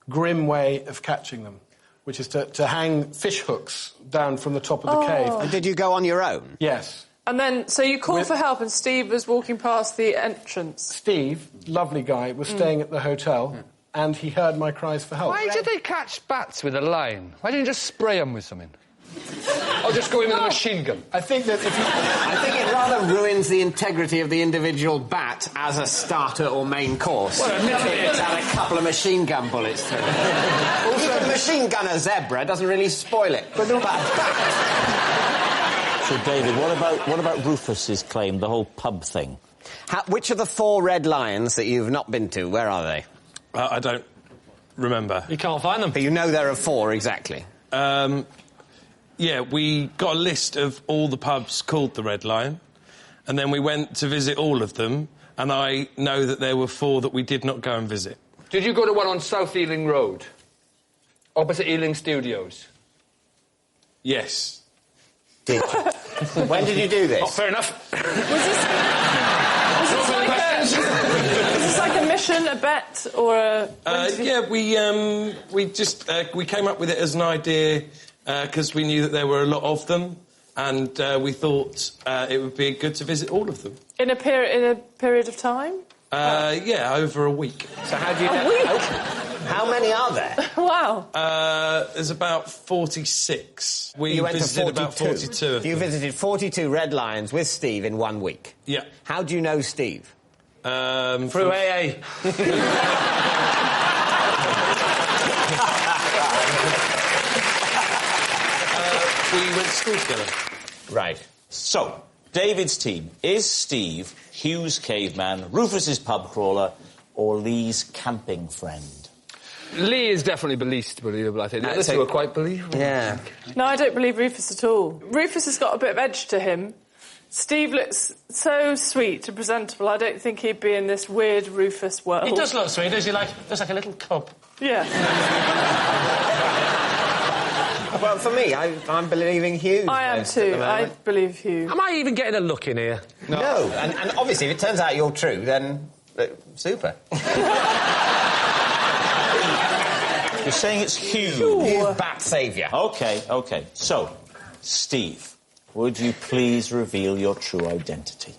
grim way of catching them, which is to hang fish hooks down from the top of the cave. And did you go on your own? Yes. And then, so you called for help and Steve was walking past the entrance. Steve, lovely guy, was staying at the hotel and he heard my cries for help. Why did they catch bats with a line? Why didn't you just spray them with something? Or just go in with a machine gun? I think that if you... I think it rather ruins the integrity of the individual bat as a starter or main course. Well, admittedly, it's had a couple of machine gun bullets through it. Also, you can machine gun a zebra, doesn't really spoil it. But not a bat. So, David, what about Rufus's claim, the whole pub thing? Which of the 4 Red Lions that you've not been to, where are they? I don't remember. You can't find them. But you know there are 4 exactly. Yeah, we got a list of all the pubs called the Red Lion, and then we went to visit all of them, and I know that there were 4 that we did not go and visit. Did you go to one on South Ealing Road? Opposite Ealing Studios? Yes. Did you? When did you do this? Oh, fair enough. Was this like a mission, a bet, or a... Yeah, we came up with it as an idea because we knew that there were a lot of them, and we thought it would be good to visit all of them. In a period of time? Yeah, over a week. So how do you know? A week? How many are there? Wow. There's about 46. We went visited to 42. about 42 of You them. visited 42 Red Lions with Steve in 1 week. Yeah. How do you know Steve? Through AA. We went to school together. Right. So, David's team. Is Steve Hugh's caveman, Rufus's pub crawler, or Lee's camping friend? Lee is definitely the least believable, I think. The others 2 are quite believable. Yeah. No, I don't believe Rufus at all. Rufus has got a bit of edge to him. Steve looks so sweet and presentable. I don't think he'd be in this weird Rufus world. He does look sweet, does he? Just like a little cub. Yeah. Well, for me, I'm believing Hugh. I am too. I believe Hugh. Am I even getting a look in here? No. And obviously, if it turns out you're true, then super. You're saying it's Hugh? Hugh, bat saviour. OK. So, Steve, would you please reveal your true identity?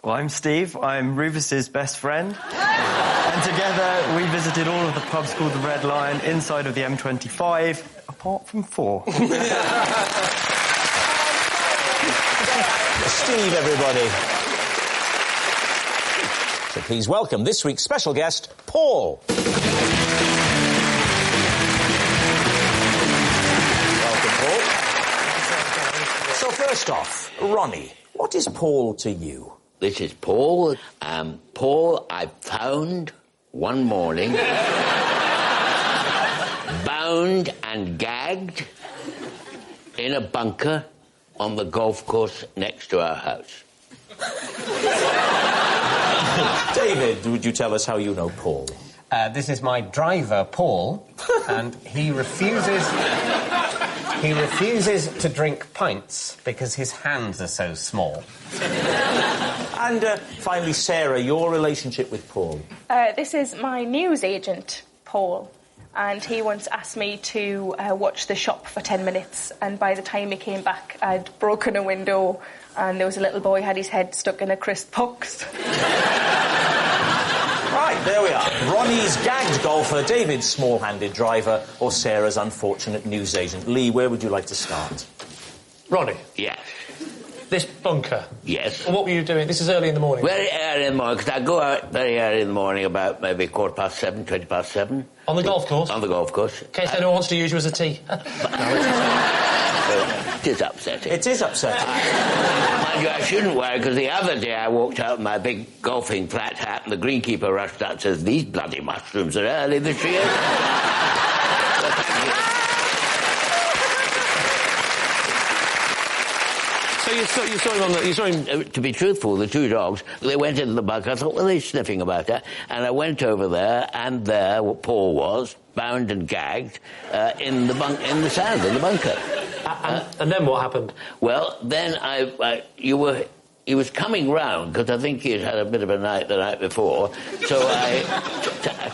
Well, I'm Steve. I'm Rufus's best friend. And together, we visited all of the pubs called the Red Lion inside of the M25, apart from 4. Steve, everybody. So please welcome this week's special guest, Paul. Welcome, Paul. So first off, Ronnie, what is Paul to you? This is Paul. Paul, I found one morning, bound and gagged in a bunker on the golf course next to our house. David, would you tell us how you know Paul? This is my driver, Paul, and he refuses... He refuses to drink pints because his hands are so small. And finally, Sarah, your relationship with Paul. This is my news agent, Paul. And he once asked me to watch the shop for 10 minutes. And by the time he came back, I'd broken a window and there was a little boy had his head stuck in a crisp box. Right, there we are. Ronnie's gagged golfer, David's small-handed driver, or Sarah's unfortunate newsagent. Lee, where would you like to start? Ronnie. Yes. This bunker. Yes. What were you doing? This is early in the morning. Very early in the morning, because I go out very early in the morning, about maybe 7:15, 7:20. On the golf course? On the golf course. In case anyone wants to use you as a tee. It is upsetting. It is upsetting. Mind you, I shouldn't worry, because the other day I walked out in my big golfing flat hat and the greenkeeper rushed out and says, "These bloody mushrooms are early this year." So you saw him on the... You saw him... To be truthful, the two dogs, they went into the bunker. I thought, well, they're sniffing about that. And I went over there, and there Paul was, bound and gagged, in the sand, in the bunker. And then what happened? Well, then he was coming round, because I think he had a bit of a night the night before, so I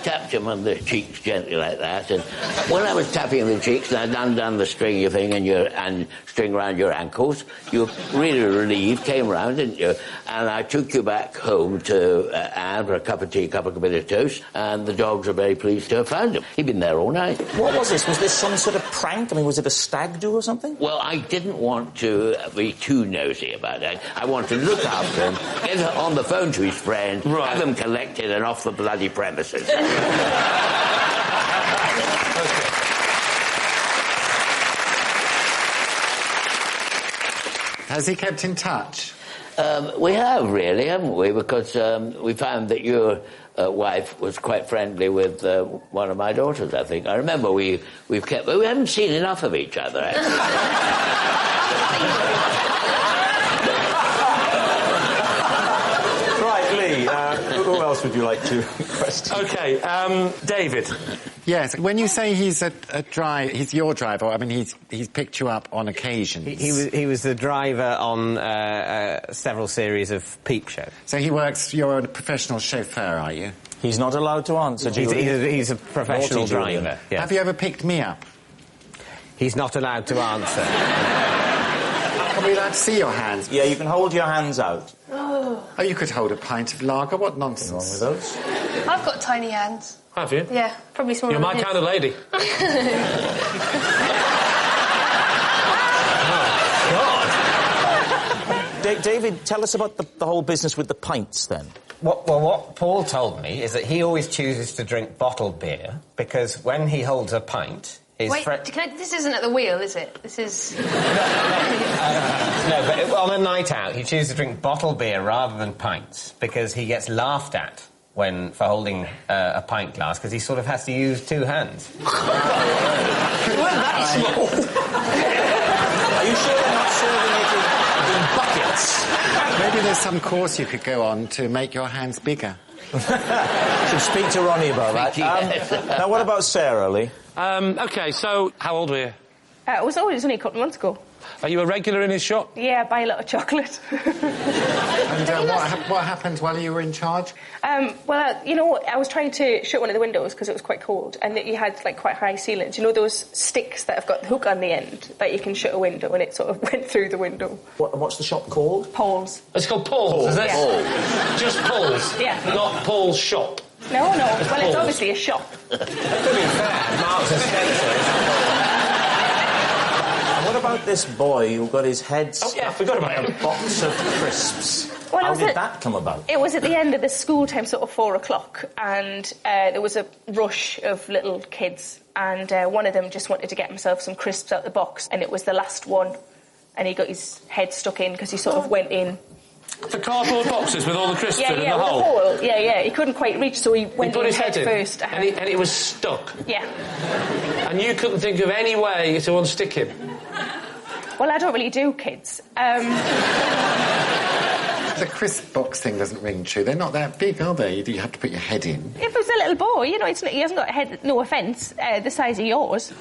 tapped him on the cheeks gently like that, and when I was tapping the cheeks and I'd undone the stringy thing and string round your ankles, you were really relieved, came round, didn't you? And I took you back home to Anne for a cup of tea, cup of bit of toast, and the dogs were very pleased to have found him. He'd been there all night. What was this? Was this some sort of prank? I mean, was it a stag do or something? Well, I didn't want to be too nosy about it. I wanted to look after him, get on the phone to his friend, have them collected and off the bloody premises. Has he kept in touch? We have, really, haven't we? Because we found that your wife was quite friendly with one of my daughters, I think. I remember we haven't seen enough of each other, actually. Who else would you like to question? OK, David. Yes, when you say he's he's your driver, I mean, he's picked you up on occasions. He was the driver on several series of Peep Show. So you're a professional chauffeur, are you? He's not allowed to answer, he's a professional driver. Yes. Have you ever picked me up? He's not allowed to answer. Are we allowed to see your hands? Yeah, you can hold your hands out. Oh, you could hold a pint of lager. What nonsense. What's wrong with those? I've got tiny hands. Have you? Yeah, probably smaller You're my than kind of lady. God. David, tell us about the whole business with the pints, then. What Paul told me is that he always chooses to drink bottled beer because when he holds a pint... this isn't at the wheel, is it? This is... No, but on a night out, he chooses to drink bottled beer rather than pints because he gets laughed at for holding a pint glass because he sort of has to use two hands. You weren't that small. Are you sure they're not serving it in buckets? Maybe there's some course you could go on to make your hands bigger. Should speak to Ronnie about that. Now, what about Sarah, Lee? OK, so how old were you? It was only a couple of months ago. Are you a regular in his shop? Yeah, buy a lot of chocolate. And what happened while you were in charge? I was trying to shut one of the windows because it was quite cold, and you had quite high ceilings. You know those sticks that have got the hook on the end that you can shut a window, and it sort of went through the window. What's the shop called? Paul's. It's called Paul's, is it? Yeah. Just Paul's? Yeah. Not Paul's shop? No. Well, it's obviously a shop. To be fair, Marks and Spencer's... What about this boy who got his head stuck I forgot about in a box of crisps? Well, How did that come about? It was at the end of the school time, sort of 4 o'clock, and there was a rush of little kids, and one of them just wanted to get himself some crisps out the box, and it was the last one, and he got his head stuck in because he sort of went in. The cardboard boxes with all the crisps in the hole? Hole. Yeah. He couldn't quite reach, so he went put in his head in first. And it was stuck? Yeah. And you couldn't think of any way to unstick him? Well, I don't really do kids. The crisp box thing doesn't ring true. They're not that big, are they? You have to put your head in. If it was a little boy, he hasn't got a head, no offence, the size of yours.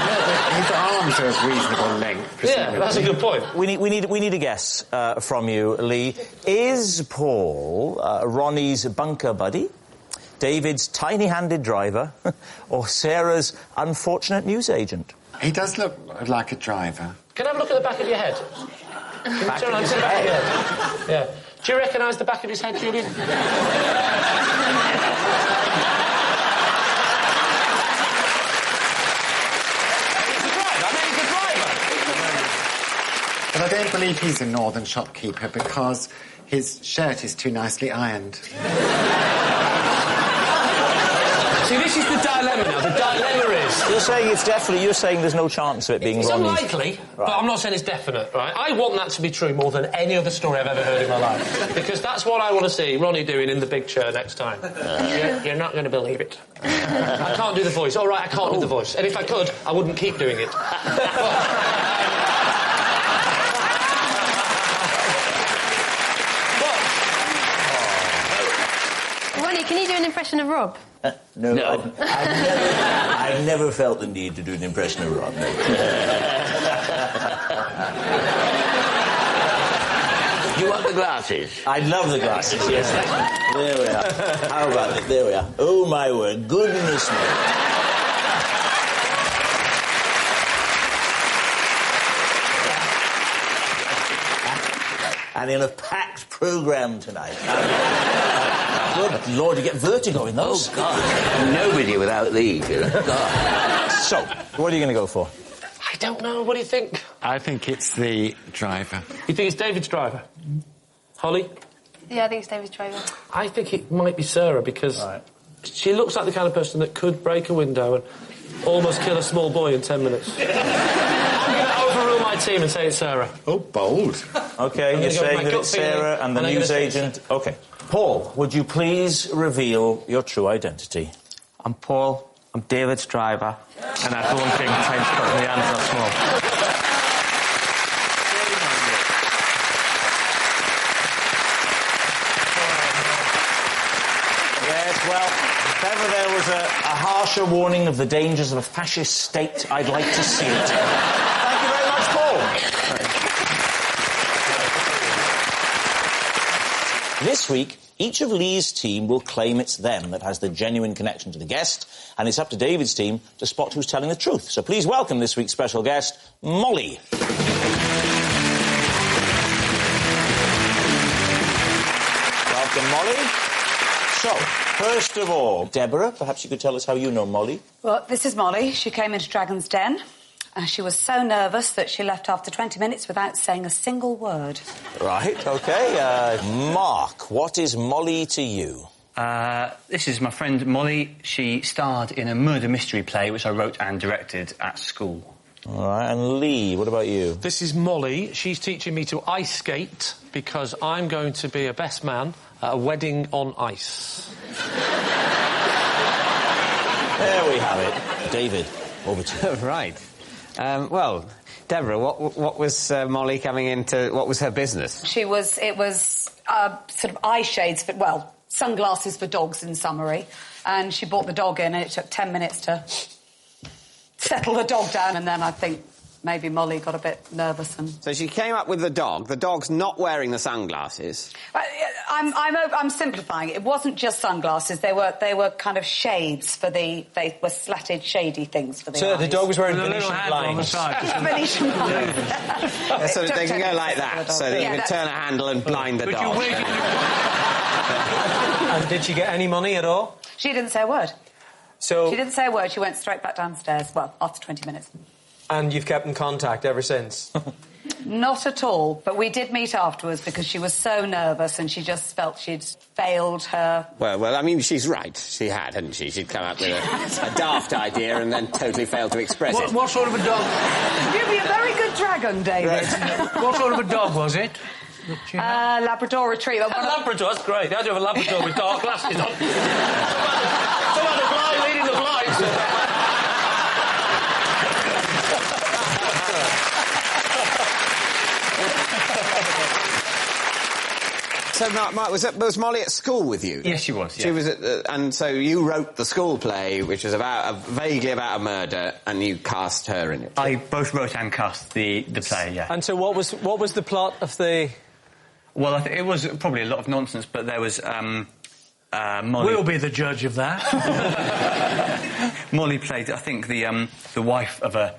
His arms are of reasonable length. Yeah, that's a good point. We need a guess from you, Lee. Is Paul Ronnie's bunker buddy, David's tiny-handed driver, or Sarah's unfortunate newsagent? He does look like a driver. Can I have a look at the back of your head? Can you turn around to the back of your head? Yeah. Do you recognise the back of his head, Julian? He's a driver. But I don't believe he's a northern shopkeeper because his shirt is too nicely ironed. See, this is the dilemma now. The dilemma is... You're saying there's no chance of it being It's Ronnie's. unlikely, but I'm not saying it's definite, right? I want that to be true more than any other story I've ever heard in my life. Because that's what I want to see Ronnie doing in the big chair next time. You're not going to believe it. I can't do the voice. All right, I can't do the voice. And if I could, I wouldn't keep doing it. Ronnie, can you do an impression of Rob? No. I've never felt the need to do an impression of Rob. No. You want the glasses? I love the glasses, yes. There we are. How about it? There we are. Oh, my word. Goodness me. And in a packed programme tonight. Good Lord, you get vertigo in those. Oh, God. Nobody without these, you know. God. So, what are you going to go for? I don't know. What do you think? I think it's the driver. You think it's David's driver? Holly? Yeah, I think it's David's driver. I think it might be Sarah because she looks like the kind of person that could break a window and almost kill a small boy in 10 minutes. I'm going to overrule my team and say it's Sarah. Oh, bold. OK, you're saying that it's Sarah and the newsagent. OK. Paul, would you please reveal your true identity? I'm Paul. I'm David's driver. And I don't think time's cut the answer small. Yes, well, if ever there was a harsher warning of the dangers of a fascist state, I'd like to see it. Thank you very much, Paul. This week, each of Lee's team will claim it's them that has the genuine connection to the guest, and it's up to David's team to spot who's telling the truth. So please welcome this week's special guest, Molly. Welcome, Molly. So, first of all, Deborah, perhaps you could tell us how you know Molly. Well, this is Molly. She came into Dragon's Den. She was so nervous that she left after 20 minutes without saying a single word. Right, OK. Mark, what is Molly to you? This is my friend Molly. She starred in a murder mystery play which I wrote and directed at school. All right, and Lee, what about you? This is Molly. She's teaching me to ice skate because I'm going to be a best man at a wedding on ice. There we have it. David, over to you. Right. Well, Deborah, what was Molly coming into... What was her business? It was sort of eye shades for, well, sunglasses for dogs in summary. And she brought the dog in and it took 10 minutes to settle the dog down, and then I think maybe Molly got a bit nervous and... So she came up with the dog. The dog's not wearing the sunglasses. I'm simplifying it. It wasn't just sunglasses. They were kind of shades for the... They were slatted, shady things for the So eyes. the dog was wearing Venetian blinds. Venetian blinds. So they can go like that, so that you can turn a handle and blind the dog. And did she get any money at all? She didn't say a word. So... She didn't say a word. She went straight back downstairs, well, after 20 minutes. And you've kept in contact ever since? Not at all, but we did meet afterwards because she was so nervous and she just felt she'd failed her... Well, I mean, she's right. She had, hadn't she? She'd come up with a daft idea and then totally failed to express it. What sort of a dog? You'd be a very good dragon, David. What sort of a dog was it? Labrador Retriever. Labrador, that's great. I do have a Labrador with dark glasses on. Some other blind leading the blinds. So, Mark, was Molly at school with you? Yes, she was. Yeah. She was and so you wrote the school play, which was vaguely about a murder, and you cast her in it. I both wrote and cast the play. Yeah. And so, what was the plot of the? Well, I think it was probably a lot of nonsense, but there was. Molly... We'll be the judge of that. Molly played, I think, the wife of a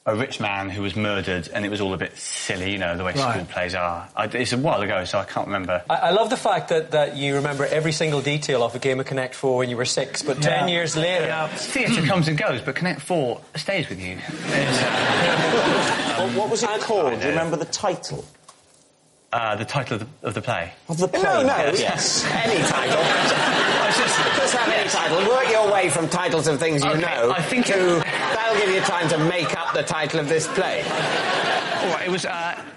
rich man who was murdered, and it was all a bit silly, you know, the way school plays are. It's a while ago, so I can't remember. I love the fact that you remember every single detail of a game of Connect 4 when you were 6, but 10 years later... Yeah. Theatre comes and goes, but Connect 4 stays with you. What was it called? Do you remember the title? The title of the play. Of the play? No, yes. Any title. Just have any title. Work your way from titles of things you know. I think that'll give you time to make up the title of this play. All right,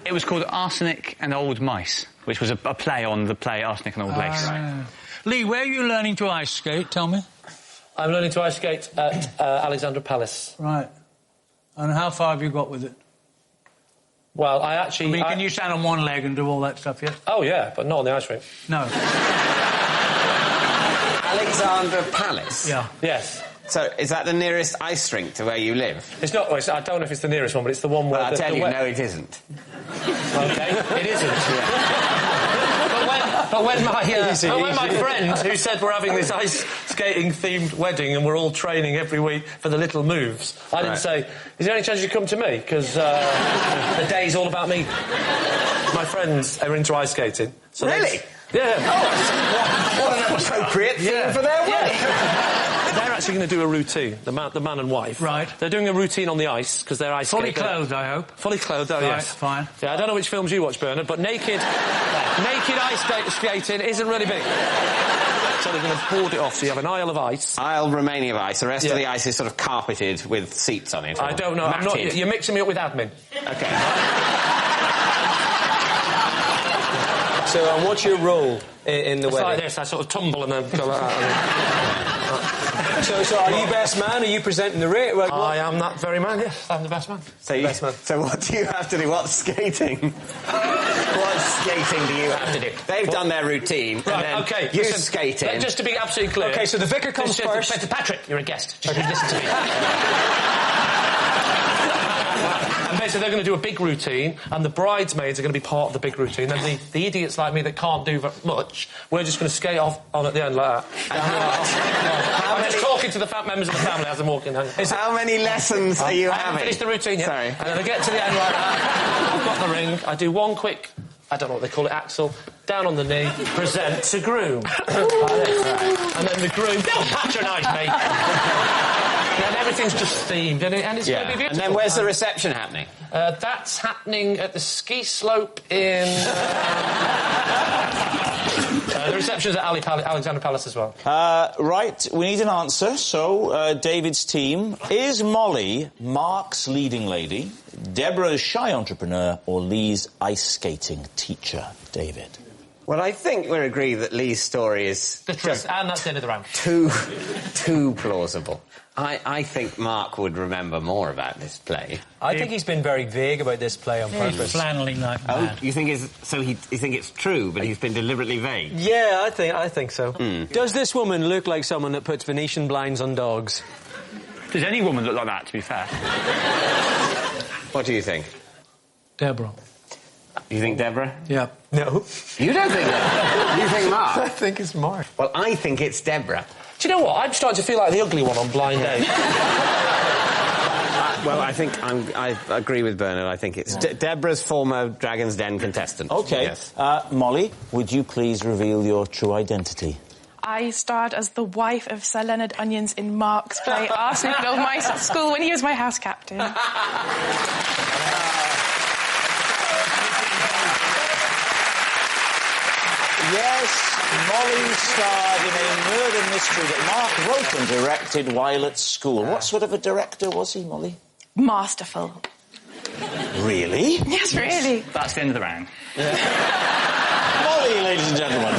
it was called Arsenic and Old Mice, which was a play on the play Arsenic and Old Lace. Lee, where are you learning to ice skate? Tell me. I'm learning to ice skate at Alexandra Palace. Right. And how far have you got with it? Well, I actually... I mean, can you stand on one leg and do all that stuff yet? Oh, yeah, but not on the ice rink. No. Alexandra Palace? Yeah. Yes. So, is that the nearest ice rink to where you live? It's not... I don't know if it's the nearest one, but it's the one where... Well, I'll tell you, no, it isn't. OK, it isn't. But when my friend, who said we're having this ice skating-themed wedding and we're all training every week for the little moves, I didn't say, is there any chance you come to me? Because the day's all about me. My friends are into ice skating. So really? Yeah. Oh, what an appropriate thing for their wedding. They're actually going to do a routine, the man and wife. Right. They're doing a routine on the ice, because they're ice Fully clothed, I hope. Fully clothed, oh, yes. Fine. Yeah, I don't know which films you watch, Bernard, but naked ice skating isn't really big. So they're going to board it off, so you have an aisle of ice. Aisle remaining of ice. The rest of the ice is sort of carpeted with seats on it. I don't know. You're mixing me up with admin. OK. So, and what's your role in the it's wedding? Like this, I sort of tumble and then go like that. So are you best man? Are you presenting the rate? Well, I am that very man, yes. I'm the best man. So what do you have to do? What skating? What skating do you have to do? They've done their routine. Right, and then OK. you skating. Just to be absolutely clear... OK, so the vicar comes first. Patrick, you're a guest. Just listen to me. And basically they're going to do a big routine, and the bridesmaids are going to be part of the big routine. Then the idiots like me that can't do much, we're just going to skate off on at the end like that. I'm just talking to the fat members of the family as I'm walking home. How many lessons are you I having? haven't finished the routine yet. Sorry. And then I get to the end like that. I've got the ring. I do one quick... I don't know what they call it, Axel. Down on the knee, present to groom. And then the groom... Don't patronise me! And everything's just themed, and it's going to be beautiful. And then where's the reception happening? That's happening at the ski slope in... the reception's at Alexandra Palace as well. Right, we need an answer. So, David's team. Is Molly Mark's leading lady, Deborah's shy entrepreneur, or Lee's ice skating teacher, David? Well, I think we're agreed that Lee's story is... The truth, and that's the end of the round. Too plausible. I think Mark would remember more about this play. I think he's been very vague about this play on purpose. Flannelling like mad. Oh, you think you think it's true, but he's been deliberately vague? Yeah, I think so. Does this woman look like someone that puts Venetian blinds on dogs? Does any woman look like that, to be fair? What do you think? Deborah. You think Deborah? Yeah. No. You don't think that? You think Mark? I think it's Mark. Well, I think it's Deborah. Do you know what? I'm starting to feel like the ugly one on Blind Date. Well, I think I agree with Bernard. I think it's Deborah's former Dragon's Den contestant. OK. Yes. Molly, would you please reveal your true identity? I starred as the wife of Sir Leonard Onions in Mark's play Arsenic and Old Mice at school when he was my house captain. Yes, Molly starred in a murder mystery that Mark wrote and directed while at school. What sort of a director was he, Molly? Masterful. Really? Yes, really. That's the end of the round. Molly, ladies and gentlemen.